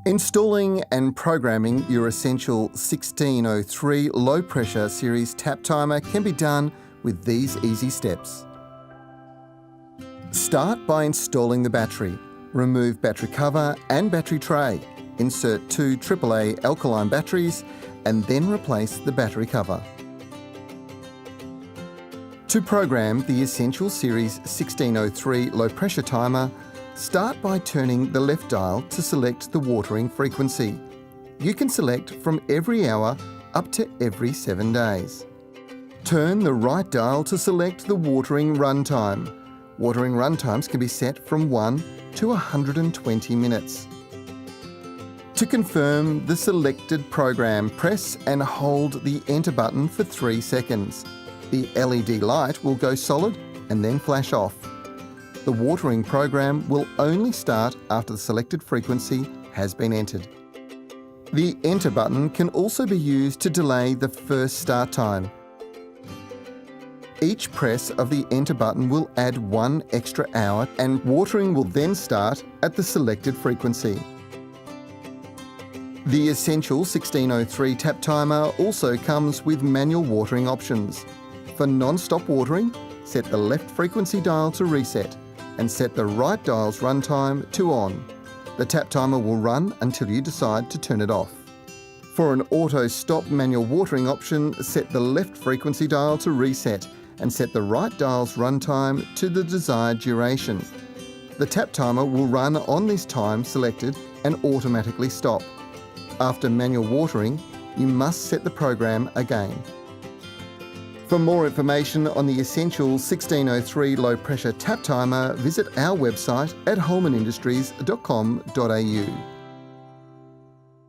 Installing and programming your essential 1603 low pressure series tap timer can be done with these easy steps. Start by installing the battery. Remove battery cover and battery tray. Insert two AAA alkaline batteries and then replace the battery cover. To program the Essential Series 1603 low pressure timer, start by turning the left dial to select the watering frequency. You can select from every hour up to every 7 days. Turn the right dial to select the watering run time. Watering run times can be set from 1 to 120 minutes. To confirm the selected program, press and hold the Enter button for 3 seconds. The LED light will go solid and then flash off. The watering program will only start after the selected frequency has been entered. The Enter button can also be used to delay the first start time. Each press of the Enter button will add 1 extra hour and watering will then start at the selected frequency. The Essential 1603 tap timer also comes with manual watering options. For non-stop watering, set the left frequency dial to reset and set the right dial's runtime to on. The tap timer will run until you decide to turn it off. For an auto-stop manual watering option, set the left frequency dial to reset and set the right dial's runtime to the desired duration. The tap timer will run on this time selected and automatically stop. After manual watering, you must set the program again. For more information on the Essential 1603 low pressure tap timer, visit our website at holmanindustries.com.au.